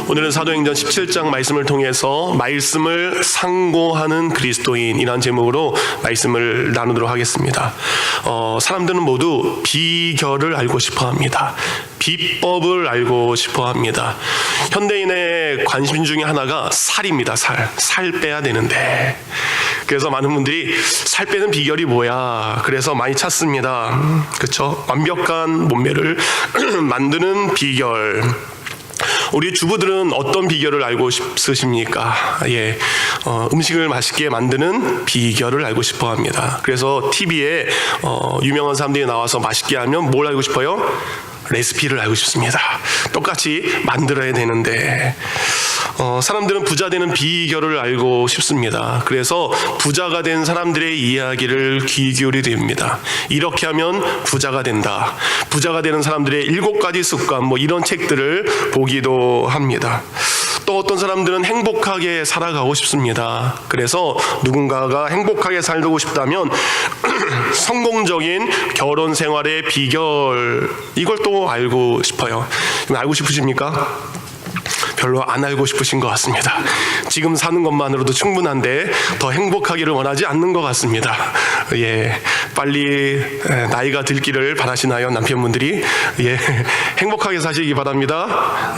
오늘은 사도행전 17장 말씀을 통해서 말씀을 상고하는 그리스도인이라는 제목으로 말씀을 나누도록 하겠습니다. 사람들은 모두 비결을 알고 싶어 합니다. 비법을 알고 싶어 합니다. 현대인의 관심 중에 하나가 살입니다. 살 빼야 되는데, 그래서 많은 분들이 살 빼는 비결이 뭐야, 그래서 많이 찾습니다. 그렇죠? 완벽한 몸매를 만드는 비결. 우리 주부들은 어떤 비결을 알고 싶으십니까? 음식을 맛있게 만드는 비결을 알고 싶어 합니다. 그래서 TV에 유명한 사람들이 나와서 맛있게 하면 뭘 알고 싶어요? 레시피를 알고 싶습니다. 똑같이 만들어야 되는데, 사람들은 부자 되는 비결을 알고 싶습니다. 그래서 부자가 된 사람들의 이야기를 귀 기울이게 됩니다. 이렇게 하면 부자가 된다. 부자가 되는 사람들의 7가지 습관, 이런 책들을 보기도 합니다. 또 어떤 사람들은 행복하게 살아가고 싶습니다. 그래서 누군가가 행복하게 살고 싶다면 성공적인 결혼 생활의 비결, 이걸 또 알고 싶어요. 알고 싶으십니까? 별로 안 알고 싶으신 것 같습니다. 지금 사는 것만으로도 충분한데 더 행복하기를 원하지 않는 것 같습니다. 빨리 나이가 들기를 바라시나요, 남편분들이? 행복하게 사시기 바랍니다.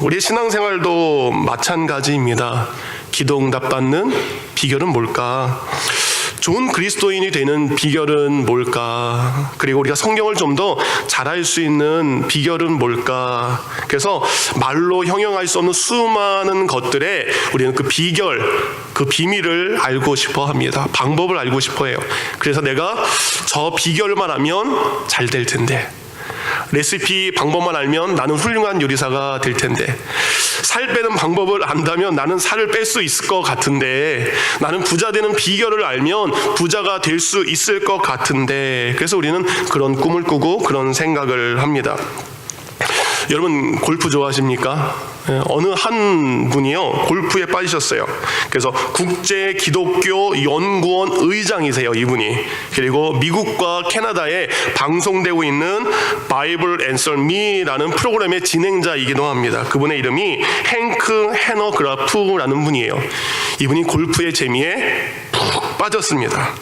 우리의 신앙생활도 마찬가지입니다. 기도 응답받는 비결은 뭘까? 좋은 그리스도인이 되는 비결은 뭘까? 그리고 우리가 성경을 좀 더 잘할 수 있는 비결은 뭘까? 그래서 말로 형용할 수 없는 수많은 것들에 우리는 그 비결, 그 비밀을 알고 싶어 합니다. 방법을 알고 싶어 해요. 그래서 내가 저 비결만 하면 잘 될 텐데, 레시피 방법만 알면 나는 훌륭한 요리사가 될 텐데, 살 빼는 방법을 안다면 나는 살을 뺄 수 있을 것 같은데, 나는 부자 되는 비결을 알면 부자가 될 수 있을 것 같은데, 그래서 우리는 그런 꿈을 꾸고 그런 생각을 합니다. 여러분, 골프 좋아하십니까? 어느 한 분이요, 골프에 빠지셨어요. 그래서 국제 기독교 연구원 의장이세요, 이분이. 그리고 미국과 캐나다에 방송되고 있는 바이블 앤서 미라는 프로그램의 진행자이기도 합니다. 그분의 이름이 행크 해너그라프라는 분이에요. 이분이 골프의 재미에 푹 빠졌습니다.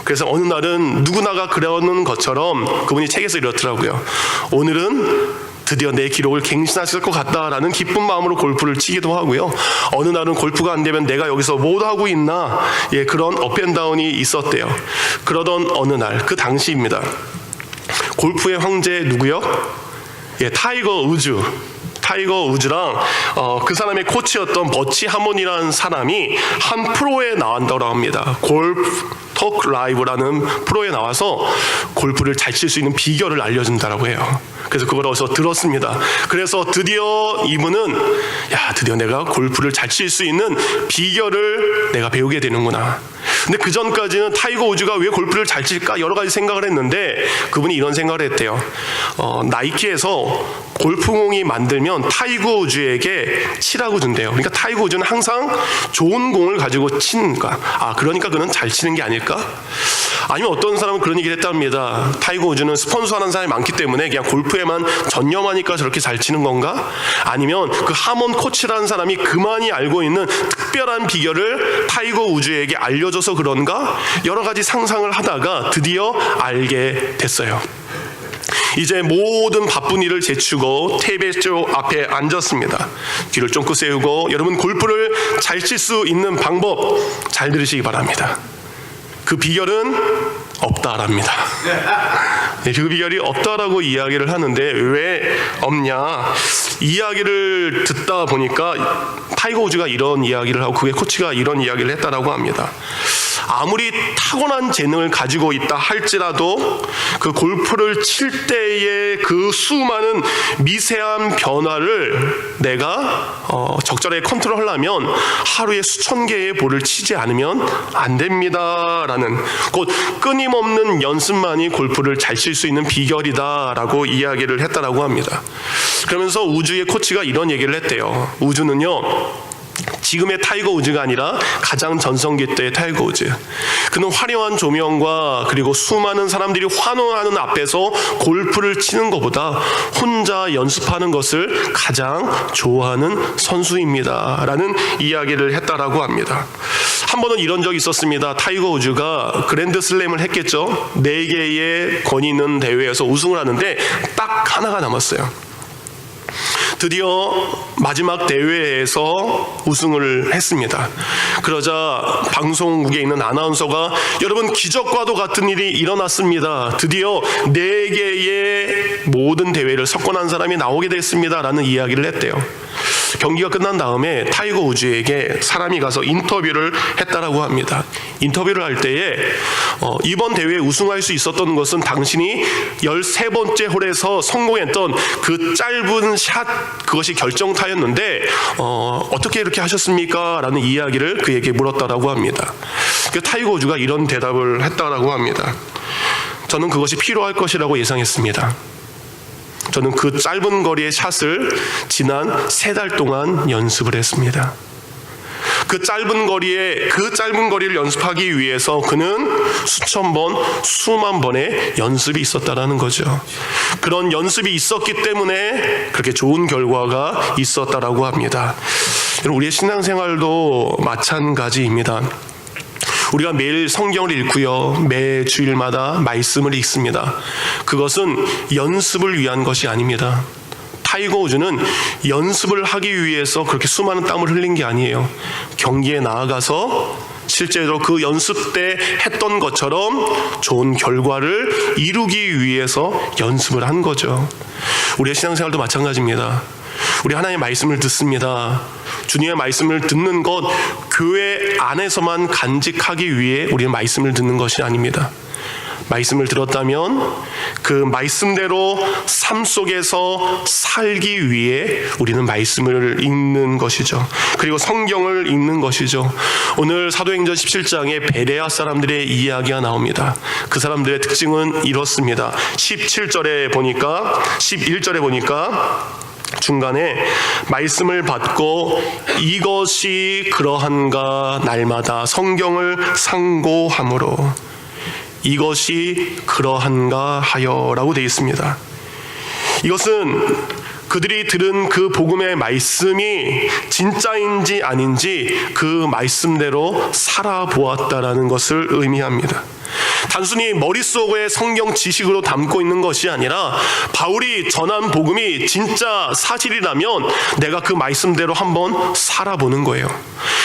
그래서 어느 날은 누구나가 그러는 것처럼 그분이 책에서 이렇더라고요. 오늘은 드디어 내 기록을 갱신하실 것 같다라는 기쁜 마음으로 골프를 치기도 하고요. 어느 날은 골프가 안 되면 내가 여기서 뭐 하고 있나, 그런 업앤다운이 있었대요. 그러던 어느 날, 그 당시입니다. 골프의 황제 누구요? 타이거 우즈. 타이거 우즈랑 그 사람의 코치였던 버치 하몬이라는 사람이 한 프로에 나온다고 합니다. 골프 톡 라이브라는 프로에 나와서 골프를 잘 칠 수 있는 비결을 알려준다고 해요. 그래서 그걸 어디서 들었습니다. 그래서 드디어 이분은, 드디어 내가 골프를 잘 칠 수 있는 비결을 내가 배우게 되는구나. 근데 그 전까지는 타이거 우즈가 왜 골프를 잘 칠까 여러 가지 생각을 했는데, 그분이 이런 생각을 했대요. 나이키에서 골프공이 만들면 타이거 우즈에게 치라고 준대요. 그러니까 타이거 우즈는 항상 좋은 공을 가지고 치니까, 그러니까 그는 잘 치는 게 아닐까? 아니면 어떤 사람은 그런 얘기를 했답니다. 타이거 우즈는 스폰서하는 사람이 많기 때문에 그냥 골프에만 전념하니까 저렇게 잘 치는 건가? 아니면 그 하몬 코치라는 사람이 그만이 알고 있는 특별한 비결을 타이거 우즈에게 알려줘서 그런가? 여러 가지 상상을 하다가 드디어 알게 됐어요. 이제 모든 바쁜 일을 제치고 테이블 앞에 앉았습니다. 귀를 쫑긋 세우고, 여러분, 골프를 잘 칠 수 있는 방법 잘 들으시기 바랍니다. 그 비결은 없다랍니다. 그 비결이 없다라고 이야기를 하는데, 왜 없냐? 이야기를 듣다 보니까 타이거 우즈가 이런 이야기를 하고 그의 코치가 이런 이야기를 했다라고 합니다. 아무리 타고난 재능을 가지고 있다 할지라도 그 골프를 칠 때의 그 수많은 미세한 변화를 내가 적절하게 컨트롤하려면 하루에 수천 개의 볼을 치지 않으면 안 됩니다 라는, 곧 끊임없는 연습만이 골프를 잘 칠 수 있는 비결이다 라고 이야기를 했다라고 합니다. 그러면서 우주의 코치가 이런 얘기를 했대요. 우주는요, 지금의 타이거 우즈가 아니라 가장 전성기 때의 타이거 우즈. 그는 화려한 조명과 그리고 수많은 사람들이 환호하는 앞에서 골프를 치는 것보다 혼자 연습하는 것을 가장 좋아하는 선수입니다 라는 이야기를 했다라고 합니다. 한 번은 이런 적이 있었습니다. 타이거 우즈가 그랜드슬램을 했겠죠. 4개의 권위 있는 대회에서 우승을 하는데 딱 하나가 남았어요. 드디어 마지막 대회에서 우승을 했습니다. 그러자 방송국에 있는 아나운서가 여러분 기적과도 같은 일이 일어났습니다. 드디어 4개의 모든 대회를 석권한 사람이 나오게 됐습니다 라는 이야기를 했대요. 경기가 끝난 다음에 타이거 우즈에게 사람이 가서 인터뷰를 했다라고 합니다. 인터뷰를 할 때에 이번 대회에 우승할 수 있었던 것은 당신이 13번째 홀에서 성공했던 그 짧은 샷 그것이 결정타였는데 어떻게 이렇게 하셨습니까? 라는 이야기를 그에게 물었다라고 합니다. 타이거 우즈가 이런 대답을 했다라고 합니다. 저는 그것이 필요할 것이라고 예상했습니다. 저는 그 짧은 거리의 샷을 지난 3달 동안 연습을 했습니다. 그 짧은 거리를 연습하기 위해서 그는 수천 번, 수만 번의 연습이 있었다라는 거죠. 그런 연습이 있었기 때문에 그렇게 좋은 결과가 있었다라고 합니다. 우리의 신앙생활도 마찬가지입니다. 우리가 매일 성경을 읽고요, 매 주일마다 말씀을 읽습니다. 그것은 연습을 위한 것이 아닙니다. 타이거 우즈는 연습을 하기 위해서 그렇게 수많은 땀을 흘린 게 아니에요. 경기에 나아가서 실제로 그 연습 때 했던 것처럼 좋은 결과를 이루기 위해서 연습을 한 거죠. 우리의 신앙생활도 마찬가지입니다. 우리 하나님의 말씀을 듣습니다. 주님의 말씀을 듣는 것, 교회 안에서만 간직하기 위해 우리는 말씀을 듣는 것이 아닙니다. 말씀을 들었다면 그 말씀대로 삶 속에서 살기 위해 우리는 말씀을 읽는 것이죠. 그리고 성경을 읽는 것이죠. 오늘 사도행전 17장에 베레아 사람들의 이야기가 나옵니다. 그 사람들의 특징은 이렇습니다. 11절에 보니까 중간에 말씀을 받고 이것이 그러한가 날마다 성경을 상고함으로 이것이 그러한가 하여라고 되어 있습니다. 이것은 그들이 들은 그 복음의 말씀이 진짜인지 아닌지 그 말씀대로 살아보았다라는 것을 의미합니다. 단순히 머릿속에 성경 지식으로 담고 있는 것이 아니라 바울이 전한 복음이 진짜 사실이라면 내가 그 말씀대로 한번 살아보는 거예요.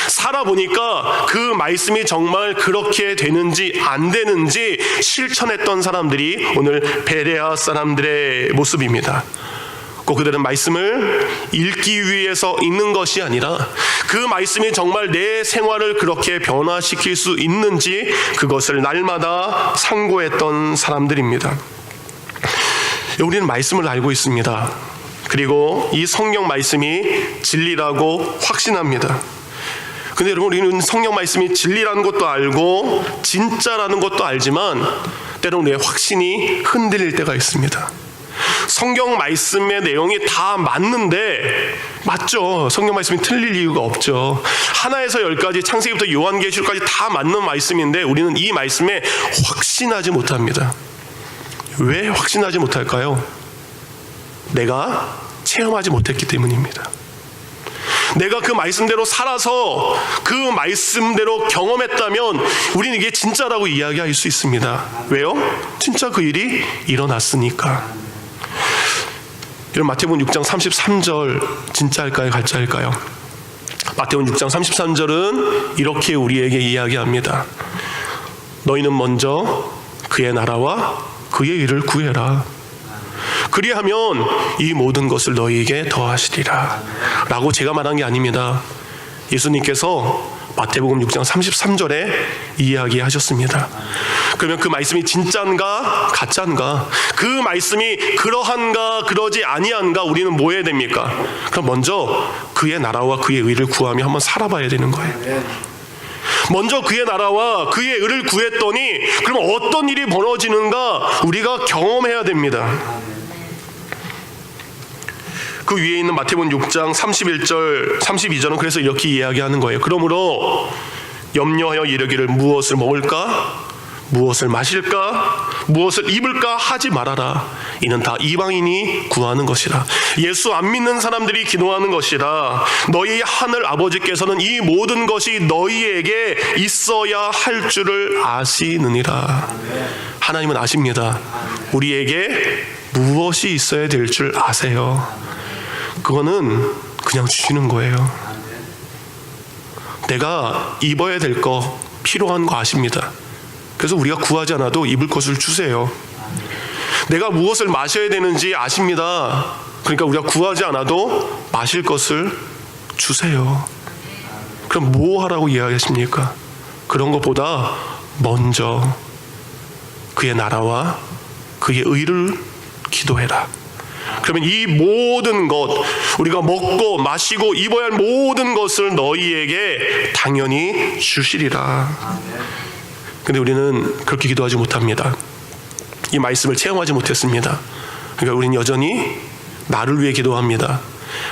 살아보니까 그 말씀이 정말 그렇게 되는지 안 되는지 실천했던 사람들이 오늘 베레아 사람들의 모습입니다. 꼭 그들은 말씀을 읽기 위해서 읽는 것이 아니라 그 말씀이 정말 내 생활을 그렇게 변화시킬 수 있는지 그것을 날마다 상고했던 사람들입니다. 우리는 말씀을 알고 있습니다. 그리고 이 성경 말씀이 진리라고 확신합니다. 근데 여러분, 우리는 성경 말씀이 진리라는 것도 알고 진짜라는 것도 알지만 때로는 우리의 확신이 흔들릴 때가 있습니다. 성경 말씀의 내용이 다 맞는데, 맞죠? 성경 말씀이 틀릴 이유가 없죠. 하나에서 10까지, 창세기부터 요한계시록까지 다 맞는 말씀인데 우리는 이 말씀에 확신하지 못합니다. 왜 확신하지 못할까요? 내가 체험하지 못했기 때문입니다. 내가 그 말씀대로 살아서 그 말씀대로 경험했다면 우리는 이게 진짜라고 이야기할 수 있습니다. 왜요? 진짜 그 일이 일어났으니까. 이런 마태복음 6장 33절 진짜일까요? 가짜일까요? 마태복음 6장 33절은 이렇게 우리에게 이야기합니다. 너희는 먼저 그의 나라와 그의 일을 구해라. 그리하면 이 모든 것을 너희에게 더하시리라 라고 제가 말한 게 아닙니다. 예수님께서 마태복음 6장 33절에 이야기하셨습니다. 그러면 그 말씀이 진짜인가 가짜인가, 그 말씀이 그러한가 그러지 아니한가, 우리는 뭐 해야 됩니까? 그럼 먼저 그의 나라와 그의 의를 구하며 한번 살아봐야 되는 거예요. 먼저 그의 나라와 그의 의를 구했더니 그럼 어떤 일이 벌어지는가 우리가 경험해야 됩니다. 그 위에 있는 마태복음 6장 31절 32절은 그래서 이렇게 이야기하는 거예요. 그러므로 염려하여 이르기를 무엇을 먹을까? 무엇을 마실까? 무엇을 입을까? 하지 말아라. 이는 다 이방인이 구하는 것이라. 예수 안 믿는 사람들이 기도하는 것이라. 너희 하늘 아버지께서는 이 모든 것이 너희에게 있어야 할 줄을 아시느니라. 하나님은 아십니다. 우리에게 무엇이 있어야 될 줄 아세요. 그거는 그냥 주시는 거예요. 내가 입어야 될 거, 필요한 거 아십니다. 그래서 우리가 구하지 않아도 입을 것을 주세요. 내가 무엇을 마셔야 되는지 아십니다. 그러니까 우리가 구하지 않아도 마실 것을 주세요. 그럼 뭐 하라고 이야기하십니까? 그런 것보다 먼저 그의 나라와 그의 의를 기도해라. 그러면 이 모든 것, 우리가 먹고 마시고 입어야 할 모든 것을 너희에게 당연히 주시리라. 근데 우리는 그렇게 기도하지 못합니다. 이 말씀을 체험하지 못했습니다. 그러니까 우리는 여전히 나를 위해 기도합니다.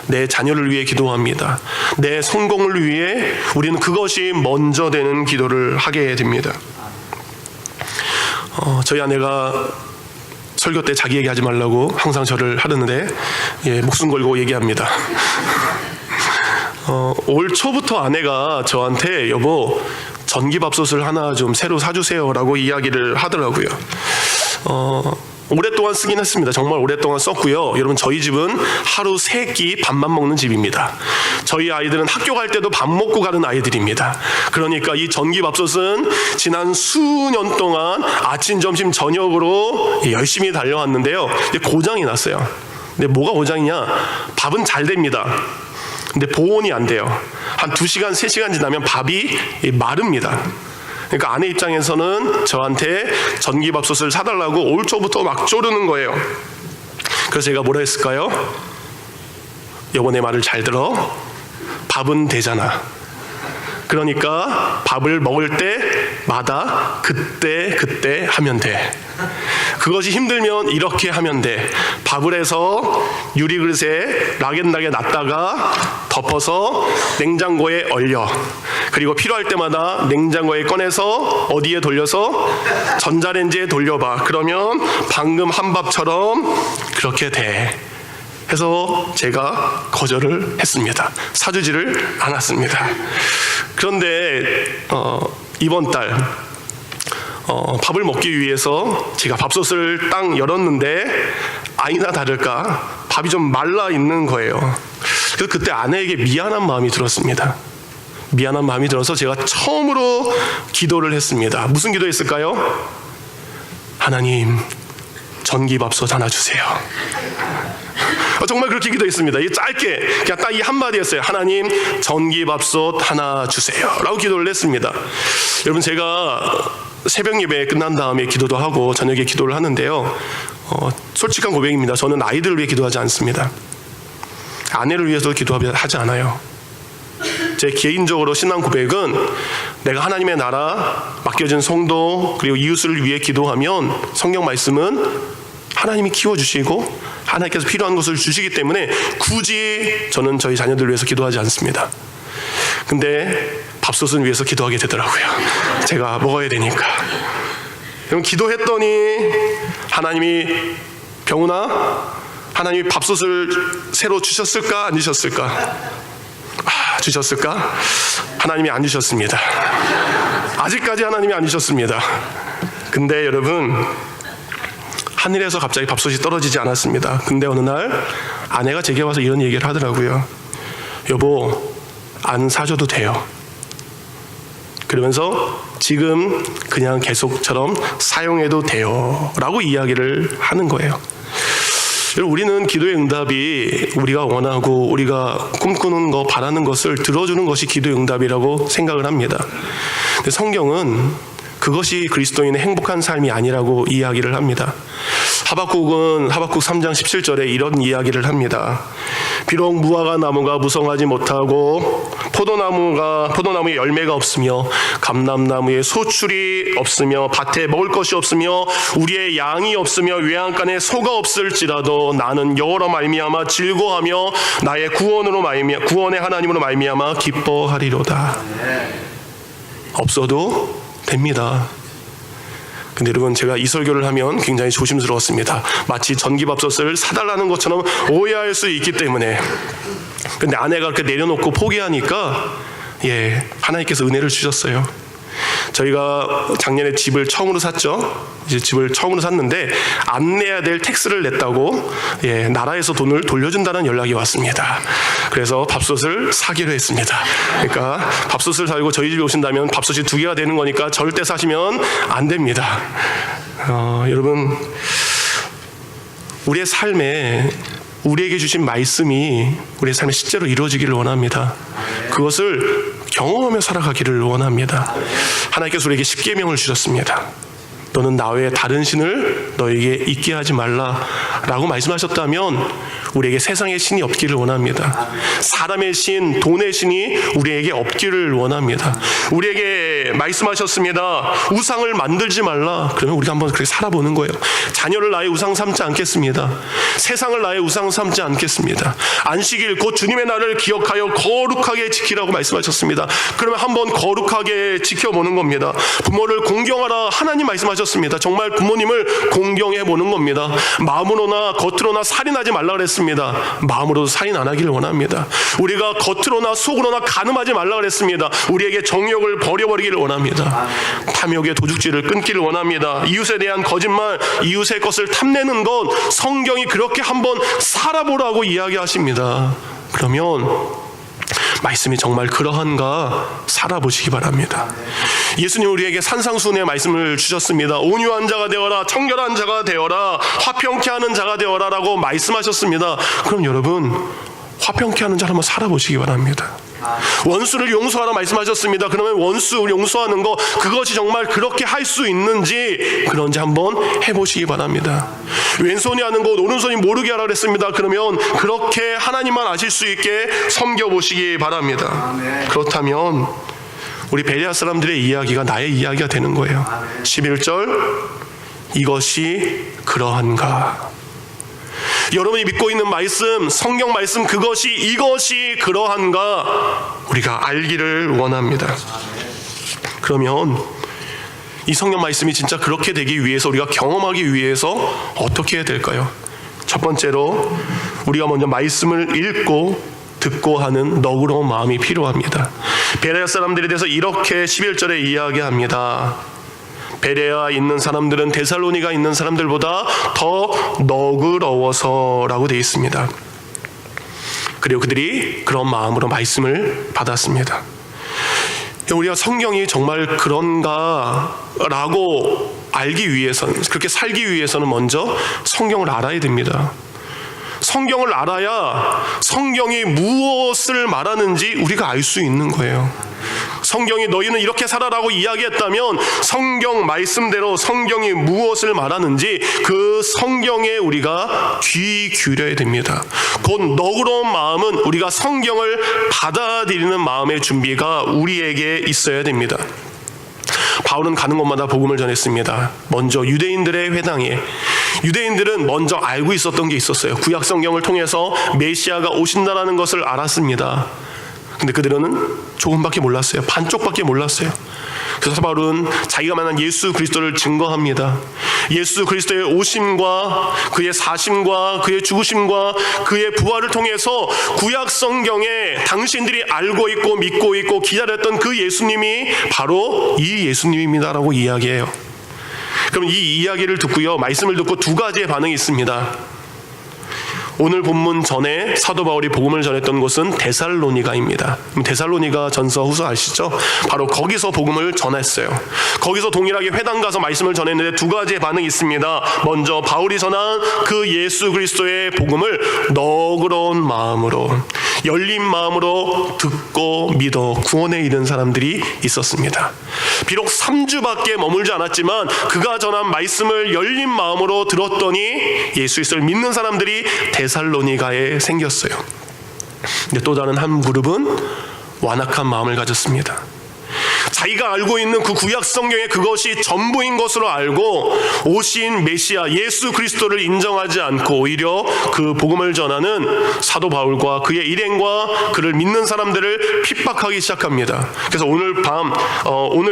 내 자녀를 위해 기도합니다. 내 성공을 위해 우리는 그것이 먼저 되는 기도를 하게 됩니다. 저희 아내가 설교 때 자기 얘기하지 말라고 항상 저를 하는데 목숨 걸고 얘기합니다. 올 초부터 아내가 저한테 여보 전기밥솥을 하나 좀 새로 사주세요 라고 이야기를 하더라고요. 오랫동안 쓰긴 했습니다. 정말 오랫동안 썼고요. 여러분 저희 집은 하루 3끼 밥만 먹는 집입니다. 저희 아이들은 학교 갈 때도 밥 먹고 가는 아이들입니다. 그러니까 이 전기밥솥은 지난 수년 동안 아침, 점심, 저녁으로 열심히 달려왔는데요. 고장이 났어요. 근데 뭐가 고장이냐? 밥은 잘 됩니다. 근데 보온이 안 돼요. 한 2시간, 3시간 지나면 밥이 마릅니다. 그러니까 아내 입장에서는 저한테 전기밥솥을 사달라고 올 초부터 막 쪼르는 거예요. 그래서 제가 뭐라 했을까요? 여보 내 말을 잘 들어. 밥은 되잖아. 그러니까 밥을 먹을 때마다 그때 하면 돼. 그것이 힘들면 이렇게 하면 돼. 밥을 해서 유리그릇에 락앤락에 놨다가 덮어서 냉장고에 얼려. 그리고 필요할 때마다 냉장고에 꺼내서 어디에 돌려서 전자레인지에 돌려봐. 그러면 방금 한 밥처럼 그렇게 돼. 해서 제가 거절을 했습니다. 사주지를 않았습니다. 그런데 이번 달 밥을 먹기 위해서 제가 밥솥을 딱 열었는데 아니나 다를까 밥이 좀 말라 있는 거예요. 그래서 그때 아내에게 미안한 마음이 들었습니다. 미안한 마음이 들어서 제가 처음으로 기도를 했습니다. 무슨 기도했을까요? 하나님 전기밥솥 하나 주세요. 정말 그렇게 기도했습니다. 이 짧게 그냥 딱 이 한마디였어요. 하나님 전기밥솥 하나 주세요 라고 기도를 했습니다. 여러분 제가 새벽 예배 끝난 다음에 기도도 하고 저녁에 기도를 하는데요, 솔직한 고백입니다. 저는 아이들을 위해 기도하지 않습니다. 아내를 위해서도 기도하지 않아요. 제 개인적으로 신앙 고백은 내가 하나님의 나라, 맡겨진 성도, 그리고 이웃을 위해 기도하면 성경 말씀은 하나님이 키워주시고 하나님께서 필요한 것을 주시기 때문에 굳이 저는 저희 자녀들 위해서 기도하지 않습니다. 근데 밥솥은 위해서 기도하게 되더라고요. 제가 먹어야 되니까. 그럼 기도했더니 하나님이 병훈아 하나님이 밥솥을 새로 주셨을까 안 주셨을까? 주셨을까? 하나님이 안 주셨습니다. 아직까지 하나님이 안 주셨습니다. 근데 여러분 하늘에서 갑자기 밥솥이 떨어지지 않았습니다. 근데 어느 날 아내가 제게 와서 이런 얘기를 하더라고요. 여보 안 사줘도 돼요. 그러면서 지금 그냥 계속처럼 사용해도 돼요 라고 이야기를 하는 거예요. 우리는 기도의 응답이 우리가 원하고 우리가 꿈꾸는 거 바라는 것을 들어주는 것이 기도의 응답이라고 생각을 합니다. 근데 성경은 그것이 그리스도인의 행복한 삶이 아니라고 이야기를 합니다. 하박국은 하박국 3장 17절에 이런 이야기를 합니다. 비록 무화과 나무가 무성하지 못하고 포도나무에 열매가 없으며 감람나무에 소출이 없으며 밭에 먹을 것이 없으며 우리의 양이 없으며 외양간에 소가 없을지라도 나는 여호와로 말미암아 즐거하며 나의 구원의 하나님으로 말미암아 기뻐하리로다. 없어도 됩니다. 근데 여러분, 제가 이 설교를 하면 굉장히 조심스러웠습니다. 마치 전기밥솥을 사달라는 것처럼 오해할 수 있기 때문에. 근데 아내가 그렇게 내려놓고 포기하니까 하나님께서 은혜를 주셨어요. 저희가 작년에 집을 처음으로 샀죠. 이제 집을 처음으로 샀는데 안 내야 될 텍스를 냈다고 나라에서 돈을 돌려준다는 연락이 왔습니다. 그래서 밥솥을 사기로 했습니다. 그러니까 밥솥을 사고 저희 집에 오신다면 밥솥이 2개가 되는 거니까 절대 사시면 안 됩니다. 여러분, 우리의 삶에 우리에게 주신 말씀이 우리의 삶에 실제로 이루어지기를 원합니다. 그것을 경험하며 살아가기를 원합니다. 하나님께서 우리에게 십계명을 주셨습니다. 너는 나 외에 다른 신을 너에게 있게 하지 말라라고 말씀하셨다면 우리에게 세상의 신이 없기를 원합니다. 사람의 신, 돈의 신이 우리에게 없기를 원합니다. 우리에게 말씀하셨습니다. 우상을 만들지 말라. 그러면 우리가 한번 그렇게 살아보는 거예요. 자녀를 나의 우상 삼지 않겠습니다. 세상을 나의 우상 삼지 않겠습니다. 안식일 곧 주님의 날을 기억하여 거룩하게 지키라고 말씀하셨습니다. 그러면 한번 거룩하게 지켜보는 겁니다. 부모를 공경하라. 하나님 말씀하셨습니다. 정말 부모님을 공경해 보는 겁니다. 마음으로나 겉으로나 살인하지 말라 그랬습니다. 마음으로도 살인 안 하기를 원합니다. 우리가 겉으로나 속으로나 간음하지 말라 그랬습니다. 우리에게 정욕을 버려버리기를 원합니다. 탐욕의 도둑질을 끊기를 원합니다. 이웃에 대한 거짓말, 이웃의 것을 탐내는 것, 성경이 그렇게 한번 살아보라고 이야기하십니다. 그러면 말씀이 정말 그러한가 살아보시기 바랍니다. 예수님 우리에게 산상수훈의 말씀을 주셨습니다. 온유한 자가 되어라, 청결한 자가 되어라, 화평케 하는 자가 되어라 라고 말씀하셨습니다. 그럼 여러분, 화평케 하는 자를 한번 살아보시기 바랍니다. 원수를 용서하라 말씀하셨습니다. 그러면 원수 용서하는 거, 그것이 정말 그렇게 할 수 있는지 그런지 한번 해보시기 바랍니다. 왼손이 아는 것 오른손이 모르게 하라 그랬습니다. 그러면 그렇게 하나님만 아실 수 있게 섬겨보시기 바랍니다. 그렇다면 우리 베레아 사람들의 이야기가 나의 이야기가 되는 거예요. 11절, 이것이 그러한가. 여러분이 믿고 있는 말씀, 성경 말씀, 이것이 그러한가 우리가 알기를 원합니다. 그러면 이 성경 말씀이 진짜 그렇게 되기 위해서, 우리가 경험하기 위해서 어떻게 해야 될까요? 첫 번째로 우리가 먼저 말씀을 읽고 듣고 하는 너그러운 마음이 필요합니다. 베레아 사람들에 대해서 이렇게 11절에 이야기합니다. 베레아 있는 사람들은 데살로니가 있는 사람들보다 더 너그러워서라고 되어 있습니다. 그리고 그들이 그런 마음으로 말씀을 받았습니다. 우리가 성경이 정말 그런가 라고 알기 위해서는, 그렇게 살기 위해서는 먼저 성경을 알아야 됩니다. 성경을 알아야 성경이 무엇을 말하는지 우리가 알 수 있는 거예요. 성경이 너희는 이렇게 살아라고 이야기했다면 성경 말씀대로 성경이 무엇을 말하는지 그 성경에 우리가 귀 기울여야 됩니다. 곧 너그러운 마음은 우리가 성경을 받아들이는 마음의 준비가 우리에게 있어야 됩니다. 바울은 가는 곳마다 복음을 전했습니다. 먼저 유대인들의 회당에, 유대인들은 먼저 알고 있었던 게 있었어요. 구약 성경을 통해서 메시아가 오신다라는 것을 알았습니다. 근데 그들은 조금밖에 몰랐어요. 반쪽밖에 몰랐어요. 그래서 바울은 자기가 만난 예수 그리스도를 증거합니다. 예수 그리스도의 오심과 그의 사심과 그의 죽으심과 그의 부활을 통해서 구약 성경에 당신들이 알고 있고 믿고 있고 기다렸던 그 예수님이 바로 이 예수님입니다라고 이야기해요. 그럼 이 이야기를 듣고요, 말씀을 듣고 두 가지의 반응이 있습니다. 오늘 본문 전에 사도 바울이 복음을 전했던 곳은 데살로니가입니다. 데살로니가 전서 후서 아시죠? 바로 거기서 복음을 전했어요. 거기서 동일하게 회당 가서 말씀을 전했는데 두 가지의 반응이 있습니다. 먼저 바울이 전한 그 예수 그리스도의 복음을 너그러운 마음으로, 열린 마음으로 듣고 믿어 구원에 이른 사람들이 있었습니다. 비록 3주밖에 머물지 않았지만 그가 전한 말씀을 열린 마음으로 들었더니 예수 그리스도를 믿는 사람들이 데살로니가에 생겼어요. 근데 또 다른 한 그룹은 완악한 마음을 가졌습니다. 자기가 알고 있는 그 구약 성경에 그것이 전부인 것으로 알고 오신 메시아 예수 그리스도를 인정하지 않고 오히려 그 복음을 전하는 사도 바울과 그의 일행과 그를 믿는 사람들을 핍박하기 시작합니다. 그래서 오늘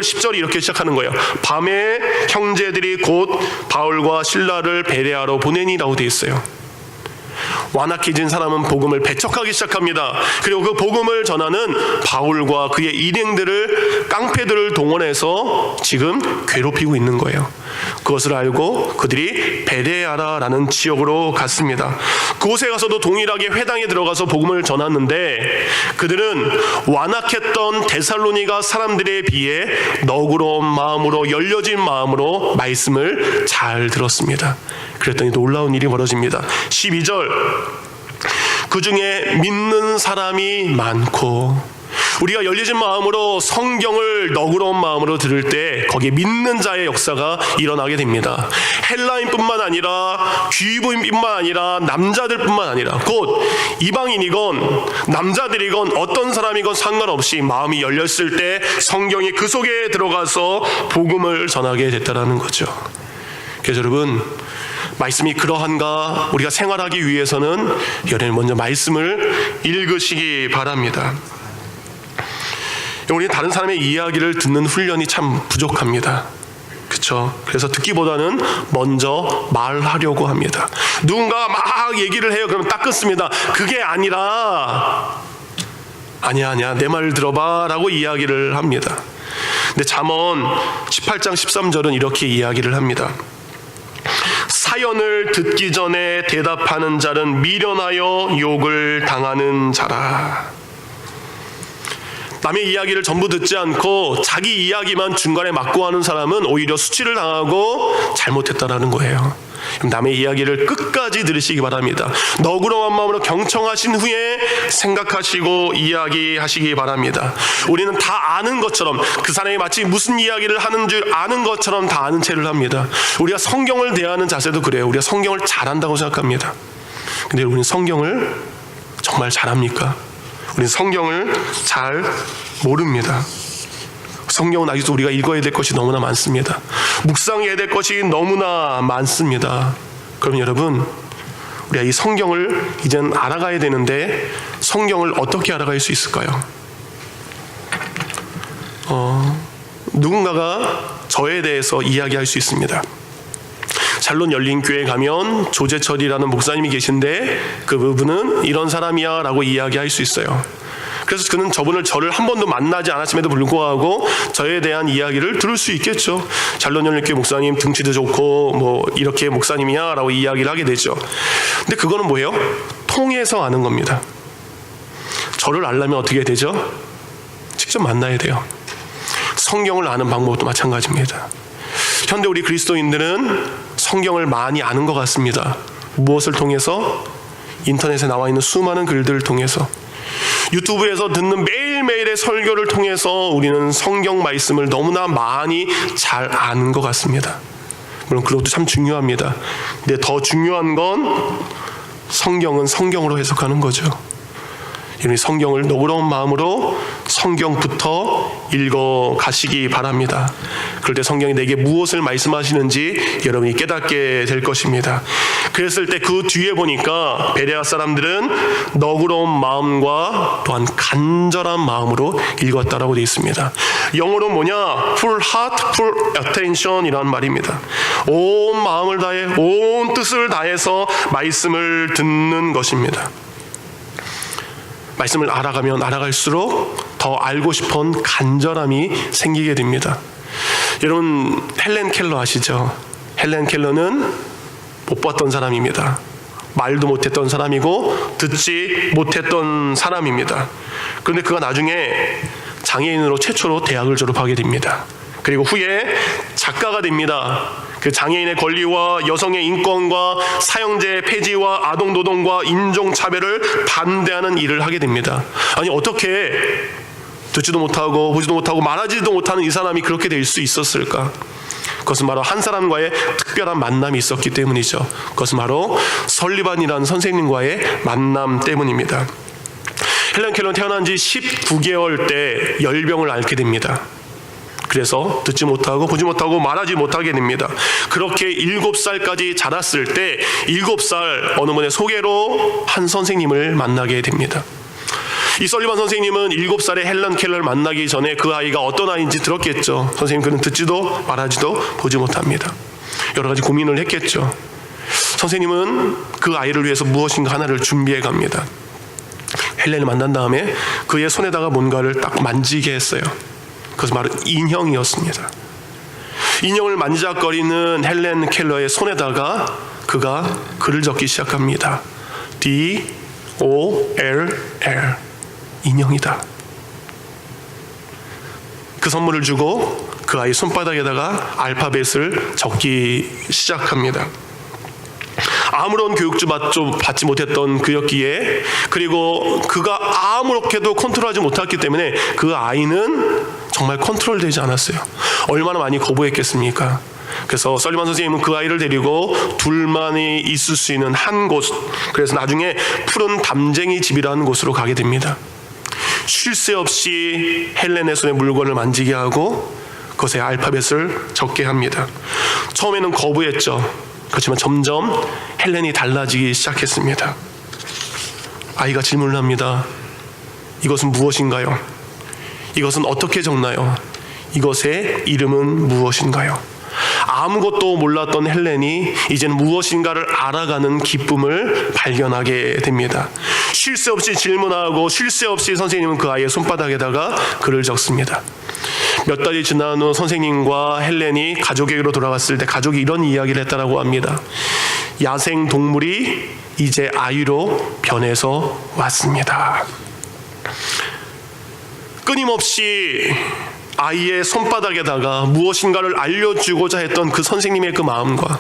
10절이 이렇게 시작하는 거예요. 밤에 형제들이 곧 바울과 실라를 베레아로 보내니라고 되어 있어요. 완악해진 사람은 복음을 배척하기 시작합니다. 그리고 그 복음을 전하는 바울과 그의 일행들을, 깡패들을 동원해서 지금 괴롭히고 있는 거예요. 그것을 알고 그들이 베레아라는 지역으로 갔습니다. 그곳에 가서도 동일하게 회당에 들어가서 복음을 전했는데 그들은 완악했던 데살로니가 사람들에 비해 너그러운 마음으로, 열려진 마음으로 말씀을 잘 들었습니다. 그랬더니 놀라운 일이 벌어집니다. 12절, 그 중에 믿는 사람이 많고, 우리가 열려진 마음으로 성경을 너그러운 마음으로 들을 때 거기에 믿는 자의 역사가 일어나게 됩니다. 헬라인뿐만 아니라 귀부인뿐만 아니라 남자들뿐만 아니라 곧 이방인이건 남자들이건 어떤 사람이건 상관없이 마음이 열렸을 때 성경이 그 속에 들어가서 복음을 전하게 됐다는 거죠. 그래서 여러분, 말씀이 그러한가 우리가 생활하기 위해서는 여러분 먼저 말씀을 읽으시기 바랍니다. 우리는 다른 사람의 이야기를 듣는 훈련이 참 부족합니다. 그렇죠? 그래서 듣기보다는 먼저 말하려고 합니다. 누군가 막 얘기를 해요. 그러면 딱 끊습니다. 그게 아니라 아니야 내 말 들어봐 라고 이야기를 합니다. 근데 잠언 18장 13절은 이렇게 이야기를 합니다. 사연을 듣기 전에 대답하는 자는 미련하여 욕을 당하는 자라. 남의 이야기를 전부 듣지 않고 자기 이야기만 중간에 맞고 하는 사람은 오히려 수치를 당하고 잘못했다라는 거예요. 남의 이야기를 끝까지 들으시기 바랍니다. 너그러운 마음으로 경청하신 후에 생각하시고 이야기하시기 바랍니다. 우리는 다 아는 것처럼, 그 사람이 마치 무슨 이야기를 하는 줄 아는 것처럼 다 아는 체를 합니다. 우리가 성경을 대하는 자세도 그래요. 우리가 성경을 잘한다고 생각합니다. 근데 우리는 성경을 정말 잘합니까? 우리는 성경을 잘 모릅니다. 성경은 아직도 우리가 읽어야 될 것이 너무나 많습니다. 묵상해야 될 것이 너무나 많습니다. 그럼 여러분, 우리가 이 성경을 이제는 알아가야 되는데 성경을 어떻게 알아갈 수 있을까요? 누군가가 저에 대해서 이야기할 수 있습니다. 샬롯 열린교회에 가면 조재철이라는 목사님이 계신데 그 부분은 이런 사람이야 라고 이야기할 수 있어요. 그래서 그는 저를 한 번도 만나지 않았음에도 불구하고 저에 대한 이야기를 들을 수 있겠죠. 샬롯 열린교회 목사님 등치도 좋고 뭐 이렇게 목사님이야 라고 이야기를 하게 되죠. 근데 그거는 뭐예요? 통해서 아는 겁니다. 저를 알려면 어떻게 되죠? 직접 만나야 돼요. 성경을 아는 방법도 마찬가지입니다. 현대 우리 그리스도인들은 성경을 많이 아는 것 같습니다. 무엇을 통해서? 인터넷에 나와 있는 수많은 글들을 통해서, 유튜브에서 듣는 매일매일의 설교를 통해서 우리는 성경 말씀을 너무나 많이 잘 아는 것 같습니다. 물론 그것도 참 중요합니다. 근데 더 중요한 건 성경은 성경으로 해석하는 거죠. 여러분이 성경을 너그러운 마음으로 성경부터 읽어 가시기 바랍니다. 그럴 때 성경이 내게 무엇을 말씀하시는지 여러분이 깨닫게 될 것입니다. 그랬을 때 그 뒤에 보니까 베레아 사람들은 너그러운 마음과 또한 간절한 마음으로 읽었다라고 되어 있습니다. 영어로 뭐냐? Full heart, full attention 이라는 말입니다. 온 마음을 다해, 온 뜻을 다해서 말씀을 듣는 것입니다. 말씀을 알아가면 알아갈수록 더 알고 싶은 간절함이 생기게 됩니다. 여러분 헬렌 켈러 아시죠? 헬렌 켈러는 못 봤던 사람입니다. 말도 못했던 사람이고 듣지 못했던 사람입니다. 그런데 그가 나중에 장애인으로 최초로 대학을 졸업하게 됩니다. 그리고 후에 작가가 됩니다. 그 장애인의 권리와 여성의 인권과 사형제 폐지와 아동노동과 인종차별을 반대하는 일을 하게 됩니다. 아니 어떻게 듣지도 못하고 보지도 못하고 말하지도 못하는 이 사람이 그렇게 될 수 있었을까? 그것은 바로 한 사람과의 특별한 만남이 있었기 때문이죠. 그것은 바로 설리반이라는 선생님과의 만남 때문입니다. 헬렌 켈러는 태어난 지 19개월 때 열병을 앓게 됩니다. 그래서 듣지 못하고 보지 못하고 말하지 못하게 됩니다. 그렇게 7살까지 자랐을 때 7살 어느 분의 소개로 한 선생님을 만나게 됩니다. 이 설리반 선생님은 7살의 헬렌 켈러를 만나기 전에 그 아이가 어떤 아이인지 들었겠죠. 선생님 그는 듣지도 말하지도 보지 못합니다. 여러 가지 고민을 했겠죠. 선생님은 그 아이를 위해서 무엇인가 하나를 준비해 갑니다. 헬렌을 만난 다음에 그의 손에다가 뭔가를 딱 만지게 했어요. 그것은 바로 인형이었습니다. 인형을 만지작거리는 헬렌 켈러의 손에다가 그가 글을 적기 시작합니다. D-O-L-L 인형이다. 그 선물을 주고 그 아이 손바닥에다가 알파벳을 적기 시작합니다. 아무런 교육도 받지 못했던 그였기에, 그리고 그가 아무렇게도 컨트롤하지 못했기 때문에 그 아이는 정말 컨트롤되지 않았어요. 얼마나 많이 거부했겠습니까? 그래서 설리반 선생님은 그 아이를 데리고 둘만이 있을 수 있는 한 곳, 그래서 나중에 푸른 담쟁이 집이라는 곳으로 가게 됩니다. 쉴 새 없이 헬렌의 손에 물건을 만지게 하고 그것에 알파벳을 적게 합니다. 처음에는 거부했죠. 그렇지만 점점 헬렌이 달라지기 시작했습니다. 아이가 질문을 합니다. 이것은 무엇인가요? 이것은 어떻게 적나요? 이것의 이름은 무엇인가요? 아무것도 몰랐던 헬렌이 이제는 무엇인가를 알아가는 기쁨을 발견하게 됩니다. 쉴 새 없이 질문하고 쉴 새 없이 선생님은 그 아이의 손바닥에다가 글을 적습니다. 몇 달이 지난 후 선생님과 헬렌이 가족에게로 돌아갔을 때 가족이 이런 이야기를 했다고 합니다. 야생 동물이 이제 아이로 변해서 왔습니다. 끊임없이 아이의 손바닥에다가 무엇인가를 알려주고자 했던 그 선생님의 그 마음과,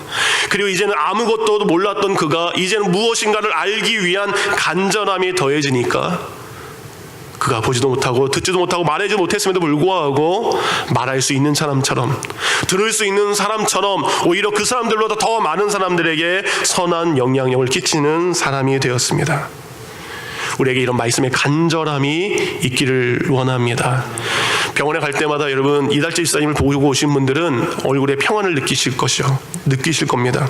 그리고 이제는 아무것도 몰랐던 그가 이제는 무엇인가를 알기 위한 간절함이 더해지니까 그가 보지도 못하고 듣지도 못하고 말하지 못했음에도 불구하고 말할 수 있는 사람처럼, 들을 수 있는 사람처럼, 오히려 그 사람들보다 더 많은 사람들에게 선한 영향력을 끼치는 사람이 되었습니다. 우리에게 이런 말씀의 간절함이 있기를 원합니다. 병원에 갈 때마다 여러분 이달재 집사님을 보고 오신 분들은 얼굴에 평안을 느끼실 겁니다.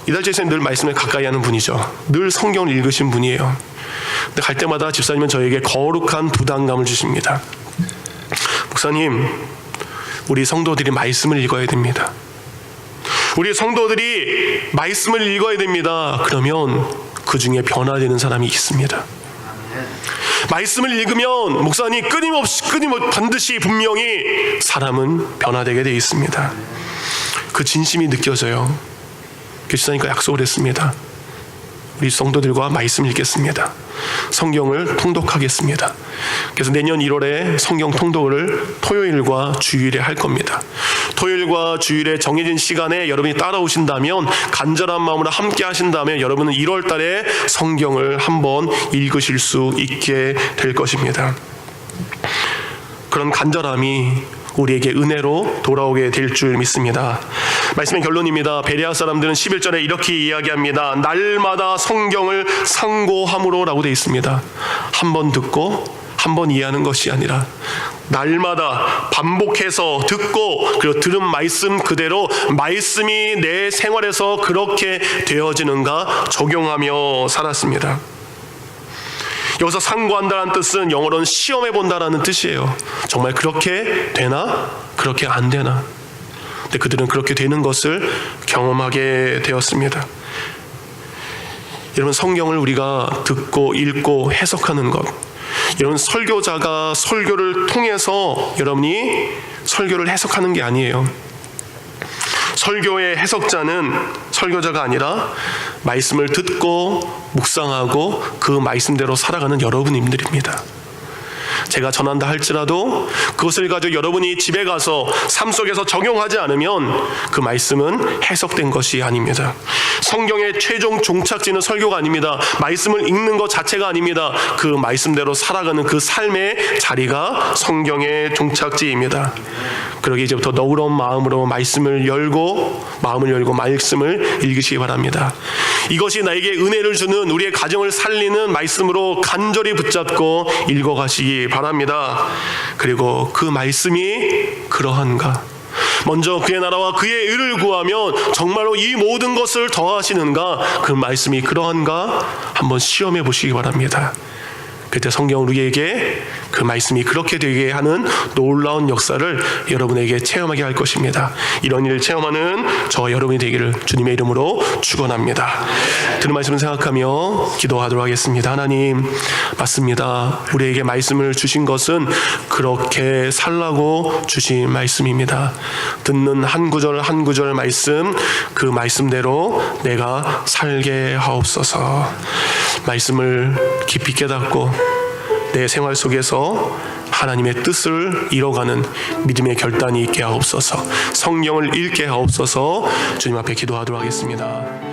이달재 집사님 늘 말씀을 가까이 하는 분이죠. 늘 성경을 읽으신 분이에요. 근데 갈 때마다 집사님은 저에게 거룩한 부담감을 주십니다. 목사님, 우리 성도들이 말씀을 읽어야 됩니다. 우리 성도들이 말씀을 읽어야 됩니다. 그러면 그 중에 변화되는 사람이 있습니다. 말씀을 읽으면 목사님 끊임없이 반드시 분명히 사람은 변화되게 되어 있습니다. 그 진심이 느껴져요. 교수님과 약속을 했습니다. 우리 성도들과 말씀 읽겠습니다. 성경을 통독하겠습니다. 그래서 내년 1월에 성경 통독을 토요일과 주일에 할 겁니다. 토요일과 주일에 정해진 시간에 여러분이 따라오신다면, 간절한 마음으로 함께 하신다면 여러분은 1월 달에 성경을 한번 읽으실 수 있게 될 것입니다. 그런 간절함이 우리에게 은혜로 돌아오게 될 줄 믿습니다. 말씀의 결론입니다. 베레아 사람들은 11절에 이렇게 이야기합니다. 날마다 성경을 상고함으로 라고 되어 있습니다. 한 번 듣고 한 번 이해하는 것이 아니라 날마다 반복해서 듣고, 그리고 들은 말씀 그대로 말씀이 내 생활에서 그렇게 되어지는가 적용하며 살았습니다. 여기서 상고한다는 뜻은 영어로는 시험해 본다라는 뜻이에요. 정말 그렇게 되나? 그렇게 안 되나? 근데 그들은 그렇게 되는 것을 경험하게 되었습니다. 여러분, 성경을 우리가 듣고 읽고 해석하는 것, 여러분 설교자가 설교를 통해서 여러분이 설교를 해석하는 게 아니에요. 설교의 해석자는 설교자가 아니라 말씀을 듣고 묵상하고 그 말씀대로 살아가는 여러분들입니다. 제가 전한다 할지라도 그것을 가지고 여러분이 집에 가서 삶 속에서 적용하지 않으면 그 말씀은 해석된 것이 아닙니다. 성경의 최종 종착지는 설교가 아닙니다. 말씀을 읽는 것 자체가 아닙니다. 그 말씀대로 살아가는 그 삶의 자리가 성경의 종착지입니다. 그러기 이제부터 너그러운 마음으로 마음을 열고 말씀을 읽으시기 바랍니다. 이것이 나에게 은혜를 주는, 우리의 가정을 살리는 말씀으로 간절히 붙잡고 읽어가시기 바랍니다. 그리고 그 말씀이 그러한가? 먼저 그의 나라와 그의 의를 구하면 정말로 이 모든 것을 더하시는가? 그 말씀이 그러한가? 한번 시험해 보시기 바랍니다. 그때 성경은 우리에게 그 말씀이 그렇게 되게 하는 놀라운 역사를 여러분에게 체험하게 할 것입니다. 이런 일을 체험하는 저와 여러분이 되기를 주님의 이름으로 축원합니다. 들은 말씀을 생각하며 기도하도록 하겠습니다. 하나님, 맞습니다. 우리에게 말씀을 주신 것은 그렇게 살라고 주신 말씀입니다. 듣는 한 구절 한 구절 말씀, 그 말씀대로 내가 살게 하옵소서. 말씀을 깊이 깨닫고 내 생활 속에서 하나님의 뜻을 이뤄가는 믿음의 결단이 있게 하옵소서. 성경을 읽게 하옵소서. 주님 앞에 기도하도록 하겠습니다.